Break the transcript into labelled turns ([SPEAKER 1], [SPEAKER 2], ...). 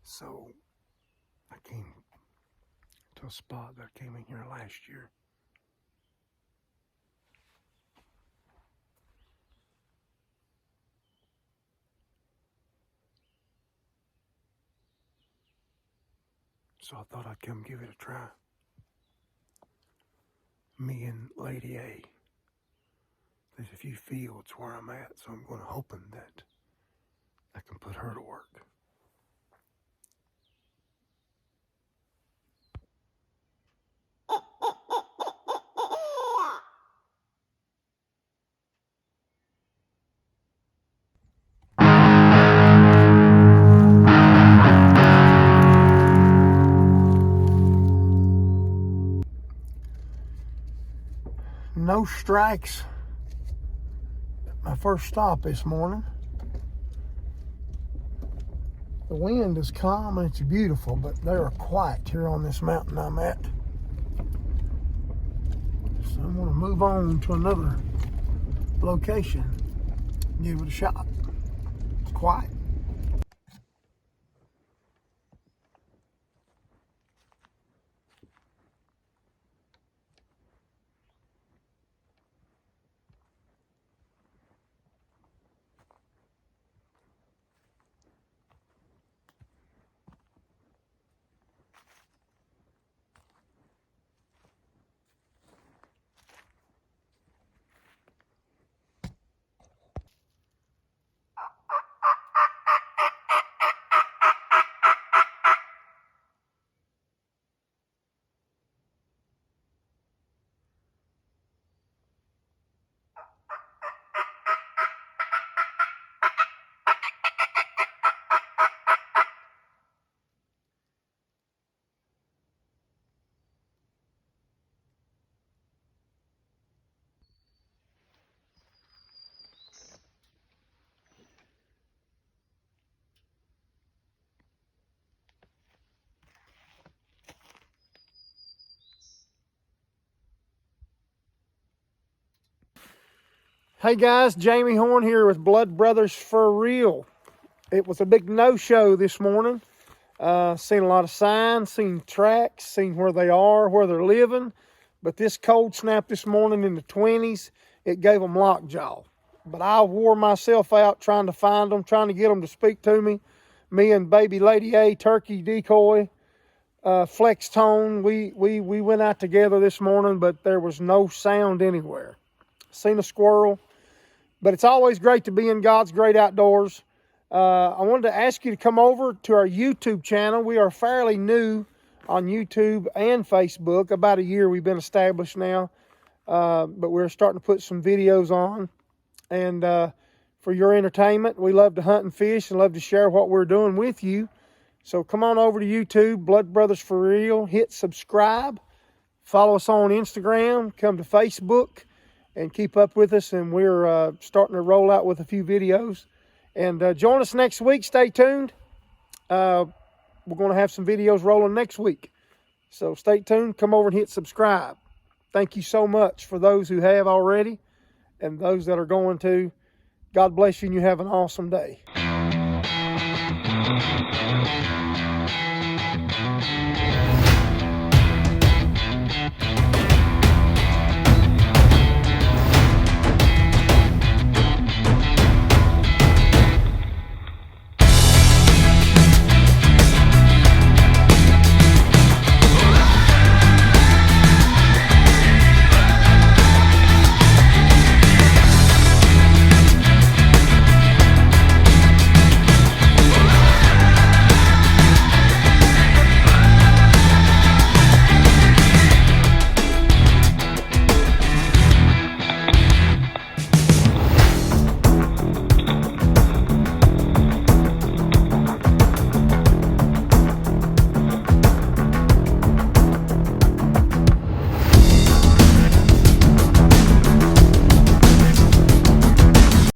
[SPEAKER 1] So I came to a spot that I came in here last year. So I thought I'd come give it a try. Me and Lady A. There's a few fields where I'm at, so I'm going to hoping that I can put her to work. No strikes at my first stop this morning. The wind is calm and it's beautiful, but they are quiet here on this mountain I'm at. So I'm going to move on to another location, give it a shot. It's quiet. Hey guys, Jamie Horn here with Blood Brothers for Real. It was a big no-show this morning. Seen a lot of signs, seen tracks, seen where they are, where they're living. But this cold snap this morning in the 20s, it gave them lockjaw. But I wore myself out trying to find them, trying to get them to speak to me. Me and baby Lady A, Turkey Decoy, Flex Tone, we went out together this morning, but there was no sound anywhere. Seen a squirrel. But it's always great to be in God's great outdoors. I wanted to ask you to come over to our YouTube channel. We are fairly new on YouTube and Facebook. About a year we've been established now. But we're starting to put some videos on. And for your entertainment, we love to hunt and fish and love to share what we're doing with you. So come on over to YouTube, Blood Brothers for Real. Hit subscribe. Follow us on Instagram. Come to Facebook. And keep up with us, and we're starting to roll out with a few videos. And join us next week. Stay tuned. We're going to have some videos rolling next week. So stay tuned. Come over and hit subscribe. Thank you so much for those who have already and those that are going to. God bless you, and you have an awesome day.